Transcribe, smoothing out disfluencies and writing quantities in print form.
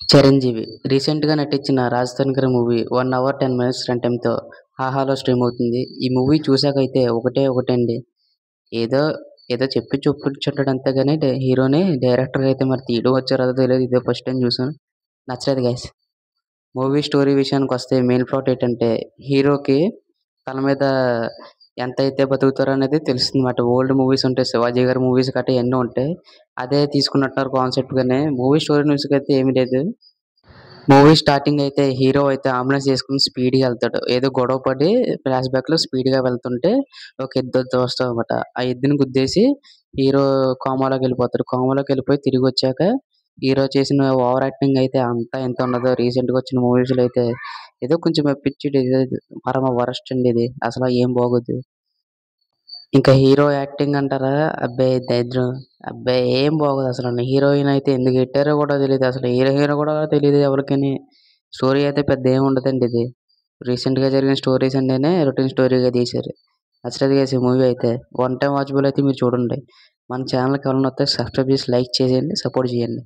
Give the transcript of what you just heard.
చిరంజీవి రీసెంట్‌గా నటించిన 'Rajasthan' movie 1 hour 10 minutes run టైమ్‌తో 'ఆహాలో' స్ట్రీమ్ అవుతుంది. ఈ మూవీ చూసాకైతే ఒకటే ఒకటండి. ఏదో ఏదో చెప్పి చూపించుంటాడు అంతే గాని హీరోని డైరెక్టర్ అయితే మరి తీయడం వచ్చో రాదో తెలీదు. ఇదే ఫస్ట్ టైమ్ చూసాను. నచ్చలేదు గైస్. మూవీ స్టోరీ విషయానికొస్తే మెయిన్ ప్లాట్ ఏంటంటే హీరోకి తన మీద ఎంతైతే బతుకుతారో అనేది తెలుస్తుందన్నమాట. ఓల్డ్ మూవీస్ ఉంటాయి. 'శివాజీ' గారి మూవీస్ గట్టా ఇయన్నీ ఉంటాయి. అదే తీసుకున్నట్టున్నారు కాన్సెప్ట్ గాని మూవీ స్టోరీ న్యూస్‌కైతే ఏమీ లేదు. మూవీ స్టార్టింగ్ అయితే హీరో అయితే అంబులెన్స్ చేసుకొని స్పీడ్‌గా ఎళ్తాడు. ఏదో గొడవ పడి ఫ్లాష్ బ్యాక్‌లో స్పీడ్‌గా వెళ్తుంటే ఒక ఎద్దొచ్చి వస్తదనమాట. ఆ ఎద్దుని గుద్దేసి హీరో కోమాలోకెళ్ళిపోతాడు. కోమాలోకెళ్ళిపోయి తిరిగొచ్చాక హీరో చేసిన ఓవర్ యాక్టింగ్ అయితే అంతా ఇంతా ఉండదు. రీసెంట్‌గా వచ్చిన మూవీస్‌లో అయితే ఏదో కొంచెం పిచ్చిది పరమ వరస్ట్ అండి ఇది. అసల ఏం బాగోదు. ఇంకా హీరో యాక్టింగ్ అంటారా? అబ్బే! దరిద్రం. అబ్బే! ఏం బాగోదసల. హీరోయిన్ అయితే ఎందుకు ఎట్టారో కూడా తెలీదు. అసలు హీరో కూడా తెలీదు ఎవరికిని. స్టోరీ అయితే పెద్ద ఏమి ఉండదండి ఇది. రీసెంట్‌గా జరిగిన స్టోరీస్ అంటేనే రొటీన్ స్టోరీగా తీశారు. నచ్చలేదు గైస్ ఈ మూవీ అయితే. వన్ టైమ్ వాచబుల్ అయితే మీరు చూడండి. మన ఛానల్‌కి ఎవరైనా వస్తే సబ్స్క్రైబ్ చేసి లైక్ చేసేయండి. సపోర్ట్ చేయండి.